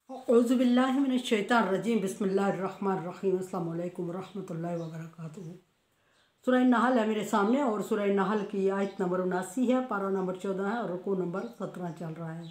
औज़ुबिल्लाहिमिनश्शैतानिर्रजीम बिस्मिल्लाहिर्रहमानिर्रहीम अस्सलाम वालेकुम रहमतुल्लाहि व बरकातुहू। सूरह नहल है मेरे सामने और सूरह नहल की आयत नंबर 79 है, पारा नंबर 14 है और रुकू नंबर 17 चल रहा है।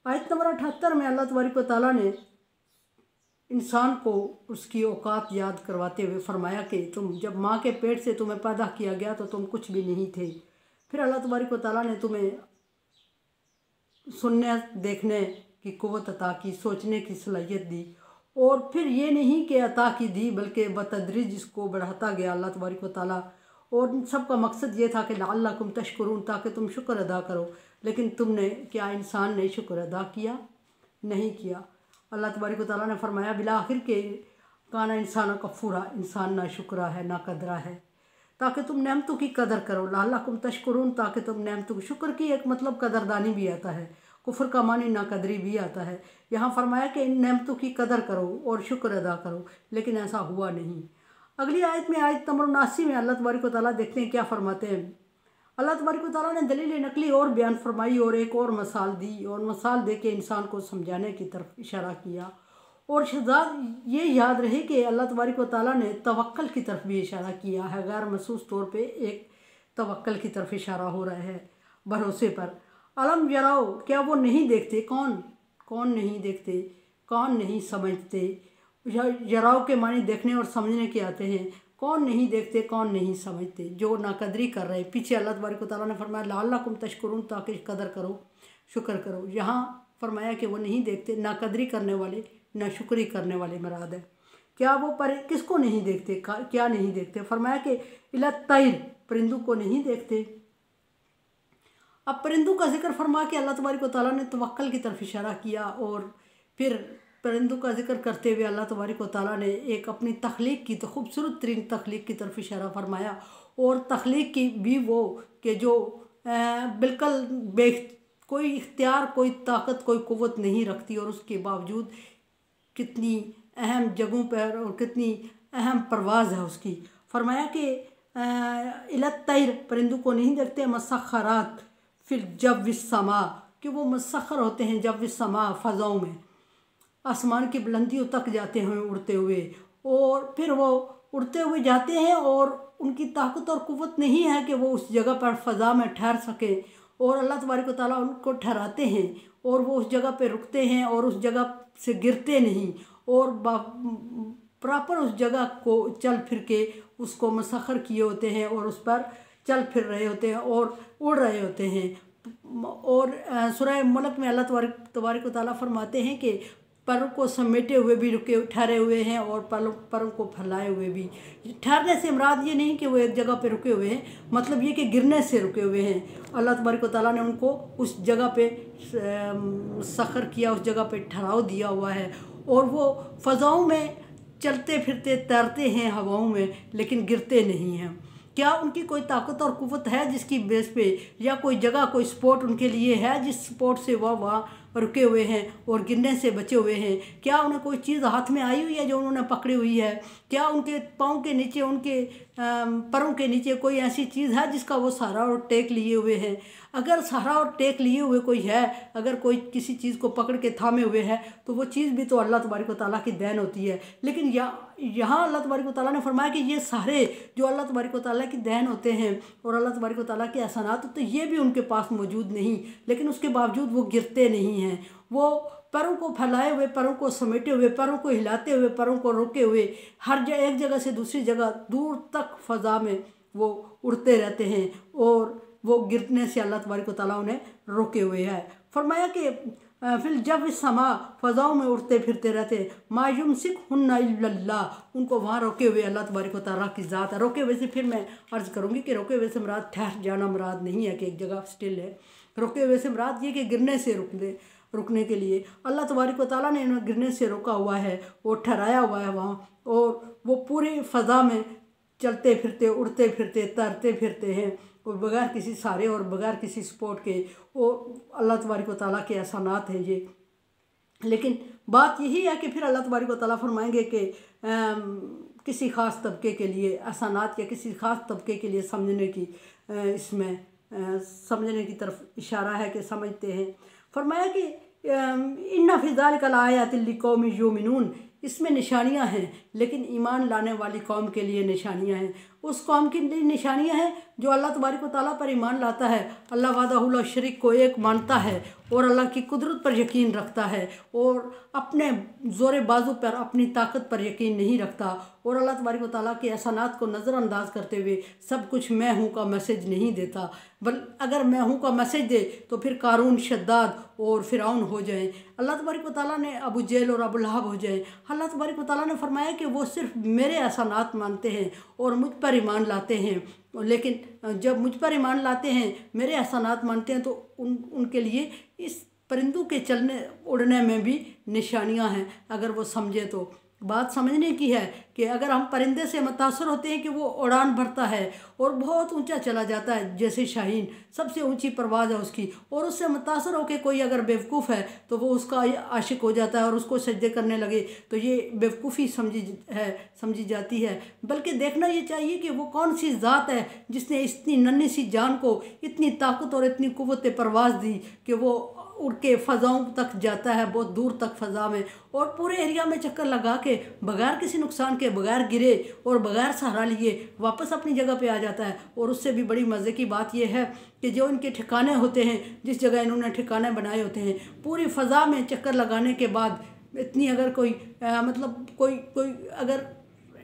आयत नंबर 78 में अल्लाह तबारक व तआला ने इंसान को उसकी औकात याद करवाते हुए फरमाया कि तुम जब माँ के पेट से तुम्हें पैदा किया गया तो तुम कुछ भी नहीं थे। फिर अल्लाह तबारक व तआला ने तुम्हें सुनने देखने की कुव्वत अता की, सोचने की सलाहियत दी और फिर ये नहीं कि अता की दी बल्कि बतदरीज इसको बढ़ाता गया अल्लाह तबारक व तआला। और इन सब का मकसद ये था कि लअल्लकुम तशकुरून, ताकि तुम शुक्र अदा करो। लेकिन तुमने क्या इंसान ने शुक्र अदा किया? नहीं किया। अल्लाह तबारक व तआला ने फरमाया बिला आखिर के काना इंसान कफूरा, इंसान ना शुक्रा है ना कदरा है, ताकि तुम नेमतों की कदर करो। लअल्लकुम तशकुरून, ताकि तुम नेमतों की, शुक्र की एक मतलब कदरदानी भी आता है, कुफर का मानी नाकदरी भी आता है। यहाँ फरमाया कि इन नेमतों की कदर करो और शुक्र अदा करो, लेकिन ऐसा हुआ नहीं। अगली आयत में, आयत नंबर 79 में अल्लाह तबारक व तआला देखते हैं क्या फरमाते हैं। अल्लाह तबारक व तआला ने दलील नकली और बयान फरमाई और एक और मिसाल दी और मिसाल दे के इंसान को समझाने की तरफ इशारा किया। और शहजाद ये याद रहे कि अल्लाह तबारक व तआला ने तवक्कल की तरफ भी इशारा किया है। गैर महसूस तौर पे एक तवक्कल की तरफ इशारा हो रहा है, भरोसे पर। अलम यराओ, क्या वो नहीं देखते? कौन नहीं देखते? कौन नहीं समझते? यराओ के माने देखने और समझने के आते हैं। कौन नहीं देखते, कौन नहीं समझते? जो नाकदरी कर रहे हैं। पीछे अल्लाह तबारक व तआला ने फरमाया लअल्लकुम तशकुरून, ताकि कदर करो, शुक्र करो। यहाँ फरमाया कि वो नहीं देखते, नाकदरी करने वाले, नाशुक्री करने वाले मराद है। क्या वो पर किसको नहीं देखते? क्या नहीं देखते? फरमाया कि इला तैर, परिंदों को नहीं देखते। अब परिंदों का जिक्र फरमा के अल्लाह तबारक व तआला ने तवक्कल की तरफ इशारा किया और फिर परिंदों का जिक्र करते हुए अल्लाह तबारक व तआला ने एक अपनी तख्लीक की, तो खूबसूरत तरीन तख्लीक की तरफ इशारा फरमाया। और तख्लीक की भी वो कि जो बिल्कुल कोई इख्तियार, कोई ताकत, कोई कुव्वत नहीं रखती और उसके बावजूद कितनी अहम जगहों पर और कितनी अहम परवाज़ है उसकी। फरमाया कि इलत तैर, परिंदों को नहीं देखते, मसखरात फिर जब विस्समा, कि वो मुसख्खर होते हैं जब विस्समा, फ़ज़ाओं में, आसमान की बुलंदियों तक जाते हैं उड़ते हुए। और फिर वो उड़ते हुए जाते हैं और उनकी ताकत और कुव्वत नहीं है कि वो उस जगह पर फ़ज़ा में ठहर सके। और अल्लाह तबारक व तआला उनको ठहराते हैं और वो उस जगह पे रुकते हैं और उस जगह से गिरते नहीं और प्रॉपर उस जगह को चल फिर के उसको मुसख्खर किए होते हैं और उस पर चल फिर रहे होते हैं और उड़ रहे होते हैं। और सूरह मुल्क में अल्लाह तबारक व तआला फरमाते हैं कि परों को समेटे हुए भी रुके ठहरे हुए हैं और परों को फैलाए हुए भी। ठहरने से मुराद ये नहीं कि वो एक जगह पे रुके हुए हैं, मतलब ये कि गिरने से रुके हुए हैं। अल्लाह तबारक व तआला ने उनको उस जगह पे सखर किया, उस जगह पे ठहराव दिया हुआ है और वो फ़ज़ाओं में चलते फिरते तैरते हैं हवाओं में, लेकिन गिरते नहीं हैं। क्या उनकी कोई ताकत और कुव्वत है जिसकी बेस पे, या कोई जगह, कोई स्पॉट उनके लिए है जिस स्पॉट से वह वहाँ रुके हुए हैं और गिरने से बचे हुए हैं? क्या उन्हें कोई चीज़ हाथ में आई हुई है जो उन्होंने पकड़ी हुई है? क्या उनके पाँव के नीचे, उनके पैरों के नीचे कोई ऐसी चीज़ है जिसका वो सहारा और टेक लिए हुए हैं? अगर सहारा और टेक लिए हुए कोई है, अगर कोई किसी चीज़ को पकड़ के थामे हुए है, तो वो चीज़ भी तो अल्लाह तबारक व तआला की देन होती है। लेकिन यहाँ अल्लाह तबारक व तआला ने फरमाया कि ये सारे जो अल्लाह तबारक व तआला की देन होते हैं और अल्लाह तबारक व तआला के एहसानात होते हैं, ये भी उनके पास मौजूद नहीं, लेकिन उसके बावजूद वो गिरते नहीं हैं। वो पैरों को फैलाए हुए, पैरों को समेटे हुए, पैरों को हिलाते हुए, पैरों को रोके हुए हर एक जगह से दूसरी जगह दूर तक फ़ज़ा में वो उड़ते रहते हैं और वो गिरने से अल्लाह तबारक व तआला उन्हें रोके हुए है। फरमाया कि फिर जब इस समा, फ़ज़ाओं में उड़ते फिरते रहते, मा युमसिकुहुन्ना इल्लल्लाह, उनको वहाँ रोके हुए अल्लाह तबारक व तआला की ज़ात है। रोके हुए से फिर मैं अर्ज़ करूँगी कि रोके हुए से मुराद ठहर जाना मुराद नहीं है कि एक जगह स्टिल है। रोके हुए से मुराद ये कि गिरने से रुकने के लिए अल्लाह तबारक व तआला ने इन्हें गिरने से रोका हुआ है और ठहराया हुआ है वहाँ, और वो पूरी फ़ज़ा में चलते फिरते, उड़ते फिरते, तैरते फिरते हैं और बगैर किसी सहारे और बगैर किसी सपोर्ट के। और अल्लाह तबारक व तआला के एहसानात हैं ये। लेकिन बात यही है कि फिर अल्लाह तबारक व तआला फरमाएंगे कि किसी ख़ास तबके के लिए एहसानात या किसी ख़ास तबके के लिए समझने की, इसमें समझने की तरफ इशारा है कि समझते हैं। फरमाया कि इन्ना फी ज़ालिका लआयातिन लिक़ौमिन युमिनून, इसमें निशानियां हैं, लेकिन ईमान लाने वाली कौम के लिए निशानियां हैं। उस कौम की निशानियां हैं जो अल्लाह तबारक व तआला पर ईमान लाता है, अल्लाह वहदहू ला शरीक को एक मानता है और अल्लाह की कुदरत पर यकीन रखता है और अपने ज़ोर बाजू पर, अपनी ताकत पर यकीन नहीं रखता और अल्लाह तबारक व तआला के एहसानात को नज़रअंदाज करते हुए सब कुछ मैं हूँ का मैसेज नहीं देता। अगर मैं हूँ का मैसेज दे तो फिर कारून, शद्दाद और फ़िरौन हो जाएं, अल्लाह तबारक व तआला ने अबू जेहल और अबू लहब हो जाएं। अल्लाह तबारक व तआला ने फरमाया कि वो सिर्फ मेरे एहसानात मानते हैं और मुझ पर ईमान लाते हैं, लेकिन जब मुझ पर ईमान लाते हैं, मेरे एहसानात मानते हैं, तो उनके लिए इस परिंदों के चलने उड़ने में भी निशानियां हैं। अगर वो समझे तो बात समझने की है कि अगर हम परिंदे से मुतासर होते हैं कि वो उड़ान भरता है और बहुत ऊंचा चला जाता है, जैसे शाहीन सबसे ऊंची परवाज़ है उसकी, और उससे मुतासर होकर कोई अगर बेवकूफ़ है तो वो उसका आशिक हो जाता है और उसको सजदे करने लगे, तो ये बेवकूफ़ी समझी जाती है। बल्कि देखना ये चाहिए कि वो कौन सी ज़ात है जिसने इतनी नन्ही सी जान को इतनी ताकत और इतनी कुव्वत परवाज़ दी कि वो उड़ के फ़ज़ाओं तक जाता है, बहुत दूर तक फ़ज़ा में, और पूरे एरिया में चक्कर लगा के बगैर किसी नुकसान के, बगैर गिरे और बगैर सहारा लिए वापस अपनी जगह पे आ जाता है। और उससे भी बड़ी मज़े की बात यह है कि जो इनके ठिकाने होते हैं, जिस जगह इन्होंने ठिकाने बनाए होते हैं, पूरी फ़ज़ा में चक्कर लगाने के बाद इतनी अगर कोई कोई अगर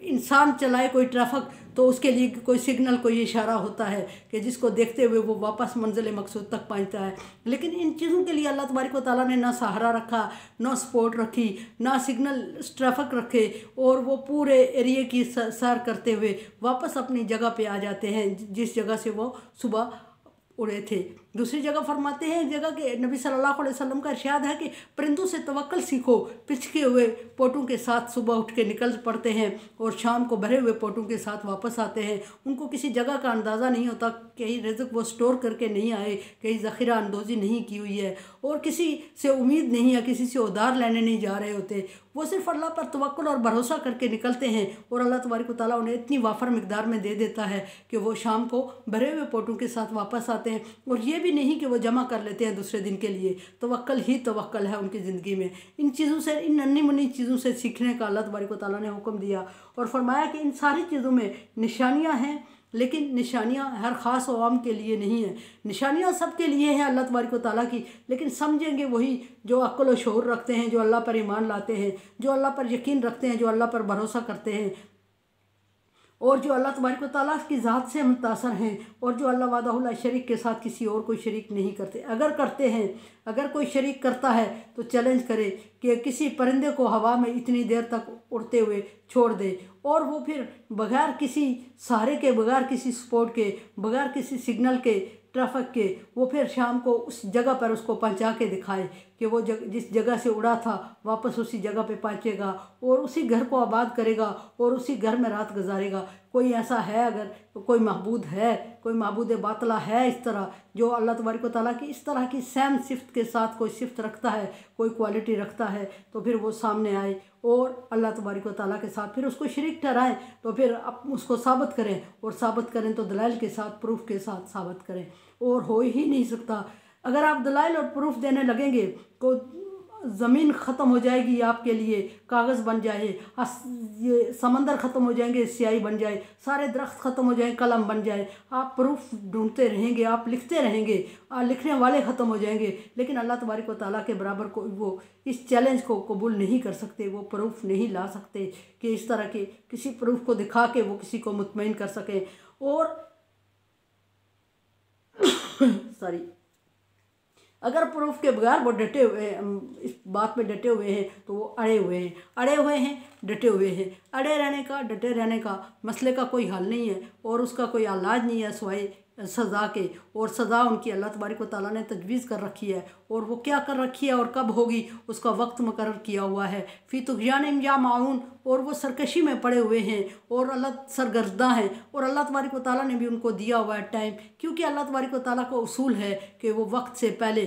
इंसान चलाए कोई ट्रैफिक, तो उसके लिए कोई सिग्नल, कोई इशारा होता है कि जिसको देखते हुए वो वापस मंजिल मकसूद तक पहुंचता है। लेकिन इन चीज़ों के लिए अल्लाह तबारक व तआला ने ना सहारा रखा, ना सपोर्ट रखी, ना सिग्नल ट्रैफिक रखे, और वो पूरे एरिए की सैर करते हुए वापस अपनी जगह पे आ जाते हैं जिस जगह से वो सुबह उड़े थे। दूसरी जगह फरमाते हैं, एक जगह के नबी सल्लल्लाहु अलैहि वसल्लम का इरशाद है कि परिंदों से तवक्कल सीखो, पिचके हुए पोटों के साथ सुबह उठ के निकल पड़ते हैं और शाम को भरे हुए पोटों के साथ वापस आते हैं। उनको किसी जगह का अंदाज़ा नहीं होता, कहीं रिज़्क़ वो स्टोर करके नहीं आए, कहीं ज़ख़ीरा अंदोज़ी नहीं की हुई है, और किसी से उम्मीद नहीं है, किसी से उधार लेने नहीं जा रहे होते। वो सिर्फ अल्लाह पर तवक्कुल और भरोसा करके निकलते हैं और अल्लाह तबारक व तआला उन्हें इतनी वाफर मिकदार में दे देता है कि वो शाम को भरे हुए पोटों के साथ वापस आते हैं। और ये भी नहीं कि वो जमा कर लेते हैं दूसरे दिन के लिए, तवक्कल ही तवक्कल है उनकी ज़िंदगी में। इन चीज़ों से, इन नन्ही मुन्नी चीज़ों से सीखने का अल्लाह तबारक व तआला ने हुक्म दिया और फरमाया कि इन सारी चीज़ों में निशानियाँ हैं, लेकिन निशानियाँ हर ख़ास अवाम के लिए नहीं है। निशानियाँ सबके लिए हैं अल्लाह तबारक व तआला की, लेकिन समझेंगे वही जो अक्ल व शऊर रखते हैं, जो अल्लाह पर ईमान लाते हैं, जो अल्लाह पर यकीन रखते हैं, जो अल्लाह पर भरोसा करते हैं, और जो अल्लाह तबारक व तआला की ज़ात से मुतासर हैं, और जो अल्लाह वहदहू ला शरीक के साथ किसी और कोई शरीक नहीं करते। अगर करते हैं, अगर कोई शरीक करता है तो चैलेंज करे कि किसी परिंदे को हवा में इतनी देर तक उड़ते हुए छोड़ दे और वो फिर बगैर किसी सहारे के, बगैर किसी सपोर्ट के, बगैर किसी सिग्नल के, ट्रैफिक के, वो फिर शाम को उस जगह पर उसको पहुंचा के दिखाए कि वो जिस जगह से उड़ा था वापस उसी जगह पे पहुंचेगा और उसी घर को आबाद करेगा और उसी घर में रात गुजारेगा। कोई ऐसा है, अगर कोई महबूद है, कोई महबूद बातला है इस तरह, जो अल्लाह तबारक व तआला की इस तरह की सैम सिफ्त के साथ कोई सिफ्त रखता है, कोई क्वालिटी रखता है, तो फिर वो सामने आए और अल्लाह तबारक व तआला के साथ फिर उसको शरीक ठहराएं, तो फिर अब उसको साबित करें, और साबित करें तो दलाइल के साथ, प्रूफ के साथ साबित करें। और हो ही नहीं सकता। अगर आप दलाइल और प्रूफ देने लगेंगे तो ज़मीन ख़त्म हो जाएगी आपके लिए, कागज़ बन जाए, ये समंदर ख़त्म हो जाएंगे, स्याही बन जाए, सारे दरख्त ख़त्म हो जाए, कलम बन जाए। आप प्रूफ ढूंढते रहेंगे, आप लिखते रहेंगे, लिखने वाले ख़त्म हो जाएंगे, लेकिन अल्लाह तबारक व तआला के बराबर को वो इस चैलेंज को कबूल नहीं कर सकते। वो प्रूफ नहीं ला सकते कि इस तरह के किसी प्रूफ को दिखा के वो किसी को मुतमईन कर सकें। और सॉरी, अगर प्रूफ के बगैर वो डटे हुए, इस बात में डटे हुए हैं, तो वो अड़े हुए हैं, डटे हुए हैं। अड़े रहने का, डटे रहने का मसले का कोई हल नहीं है और उसका कोई इलाज नहीं है सिवाय सज़ा के। और सज़ा उनकी अल्लाह तबारक व तआला ने तजवीज़ कर रखी है, और वो क्या कर रखी है और कब होगी उसका वक्त मुकर्रर किया हुआ है। फ़ी तुग़यानिहिम यामहून, और वो सरकशी में पड़े हुए हैं और अल्लाह सरगर्दा हैं, और अल्लाह तबारक व तआला ने भी उनको दिया हुआ है टाइम, क्योंकि अल्लाह तबारक व तआला का उसूल है कि वो वक्त से पहले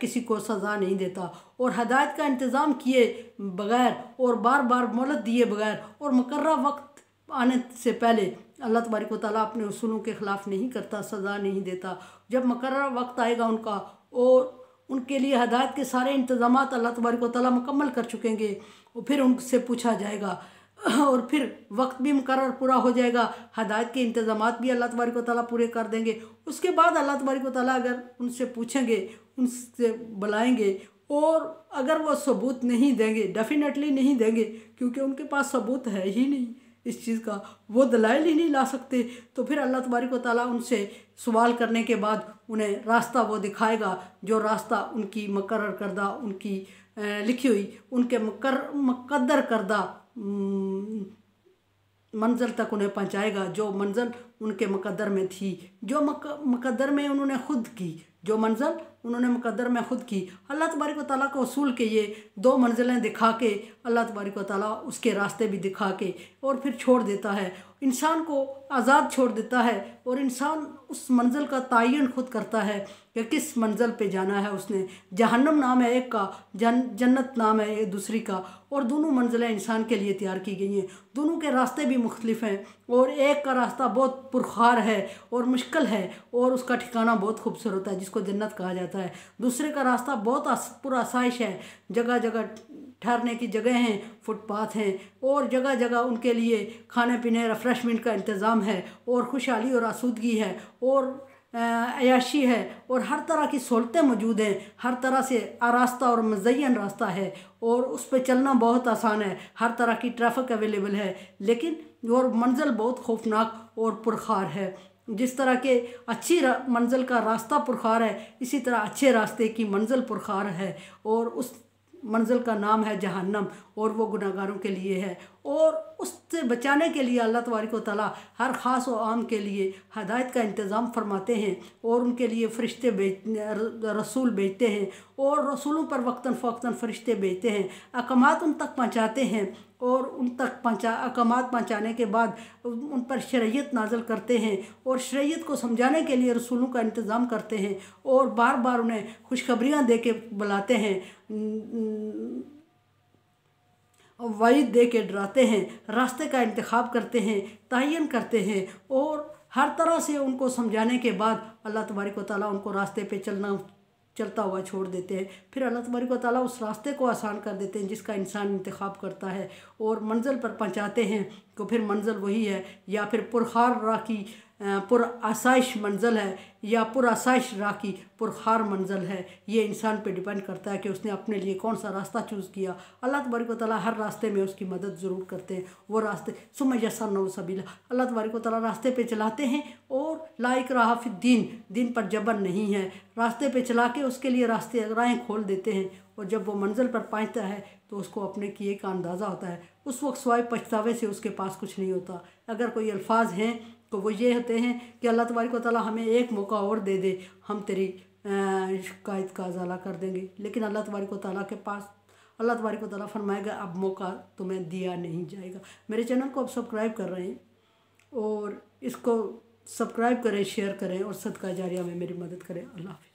किसी को सज़ा नहीं देता। और हदायत का इंतज़ाम किए बग़ैर और बार बार मोहलत दिए बग़ैर और मुकर्रर वक्त आने से पहले अल्लाह तबारक व तआला अपने उसूलों के ख़िलाफ़ नहीं करता, सज़ा नहीं देता। जब मुकर्रर वक्त आएगा उनका और उनके लिए हदायत के सारे इंतज़ामात अल्लाह तबारक व तआला मुकम्मल कर चुकेंगे। और फिर उनसे पूछा जाएगा और फिर वक्त भी मुकर्रर पूरा हो जाएगा, हदायत के इंतज़ामात भी अल्लाह तबारक व तआला पूरे कर देंगे। उसके बाद अल्लाह तबारक व तआला अगर उनसे पूछेंगे, उनसे बुलाएंगे, और अगर वो सबूत नहीं देंगे, डेफिनेटली नहीं देंगे, क्योंकि उनके पास सबूत है ही नहीं इस चीज़ का, वो दलाइल ही नहीं ला सकते, तो फिर अल्लाह तबारक व तआला उनसे सवाल करने के बाद उन्हें रास्ता वो दिखाएगा, जो रास्ता उनकी मुकर्रर करदा, उनकी लिखी हुई, उनके मुकद्दर करदा मंज़िल तक उन्हें पहुंचाएगा, जो मंज़िल उनके मुकद्दर में थी, जो मुकद्दर में उन्होंने खुद की, जो मंज़िल उन्होंने मुकद्दर में खुद की। अल्लाह तबारक व तआला को उसूल के ये दो मंजिलें दिखा के अल्लाह तबारक व तआला उसके रास्ते भी दिखा के और फिर छोड़ देता है, इंसान को आज़ाद छोड़ देता है, और इंसान उस मंजिल का तयन खुद करता है कि किस मंजिल पे जाना है। उसने जहन्नम नाम है एक का, जन्नत नाम है दूसरी का, और दोनों मंजिलें इंसान के लिए तैयार की गई हैं। दोनों के रास्ते भी मुख्तलिफ हैं, और एक का रास्ता बहुत पुरखार है और मुश्किल है, और उसका ठिकाना बहुत खूबसूरत है जिसको जन्नत कहा जाता है। दूसरे का रास्ता बहुत पुरआसाइश है, जगह जगह ठहरने की जगह हैं, फुटपाथ हैं, और जगह जगह उनके लिए खाने पीने रिफ्रेशमेंट का इंतज़ाम है, और खुशहाली और आसूदगी है, और अयाशी है, और हर तरह की सहूलतें मौजूद हैं, हर तरह से आरास्ता और मुज़य्यन रास्ता है, और उस पर चलना बहुत आसान है, हर तरह की ट्रैफिक अवेलेबल है, लेकिन और मंजिल बहुत खौफनाक और पुरखार है। जिस तरह के अच्छी मंजिल का रास्ता पुरखार है, इसी तरह अच्छे रास्ते की मंजिल पुरखार है, और उस मंजिल का नाम है जहन्नम, और वो गुनाहगारों के लिए है। और उससे बचाने के लिए अल्लाह तबारक व तआला हर ख़ास और आम के लिए हदायत का इंतज़ाम फरमाते हैं, और उनके लिए फ़रिश्ते रसूल भेजते हैं, और रसूलों पर वक्तन फ़वक्तन फ़रिश्ते भेजते हैं, अहकामात उन तक पहुँचाते हैं, और उन तक अहकामात पहुँचाने के बाद उन पर शरीयत नाज़िल करते हैं, और शरीयत को समझाने के लिए रसूलों का इंतज़ाम करते हैं, और बार बार उन्हें खुशखबरियाँ दे के बुलाते हैं, वाइद दे के डराते हैं, रास्ते का इंतखाब करते हैं, तयन करते हैं, और हर तरह से उनको समझाने के बाद अल्लाह तबारक व तआला उनको रास्ते पे चलता हुआ छोड़ देते हैं। फिर अल्लाह तबारक व तआला उस रास्ते को आसान कर देते हैं जिसका इंसान इंतखाब करता है, और मंजिल पर पहुँचाते हैं। तो फिर मंजिल वही है, या फिर पुरखार राह की पुरआसाइश मंजिल है, या पुरआसाइश राह की पुरखार मंजिल है। ये इंसान पे डिपेंड करता है कि उसने अपने लिए कौन सा रास्ता चूज़ किया। अल्लाह तबारक व तआला हर रास्ते में उसकी मदद ज़रूर करते हैं। वो रास्ते सुम्मा यस्सरनाहु सबीला, अल्लाह तबारक व तआला रास्ते पे चलाते हैं, और ला इक्राहा फिद्दीन, दिन पर जबर नहीं है, रास्ते पे चला के उसके लिए राहें खोल देते हैं। और जब वो मंजिल पर पहुँचता है तो उसको अपने किए का अंदाज़ा होता है। उस वक्त सिवाय पछतावे से उसके पास कुछ नहीं होता। अगर कोई अल्फाज हैं तो वो ये होते हैं कि अल्लाह तबारक व तआला हमें एक मौका और दे दे, हम तेरी शिकायत का अज़ाला कर देंगे। लेकिन अल्लाह तबारक व तआला के पास अल्लाह तबारक व तआला फरमाएगा अब मौका तुम्हें दिया नहीं जाएगा। मेरे चैनल को अब सब्सक्राइब कर रहे हैं, और इसको सब्सक्राइब करें, शेयर करें, और सदका जारिया में मेरी मदद करें। अल्लाह हाफ़िज़।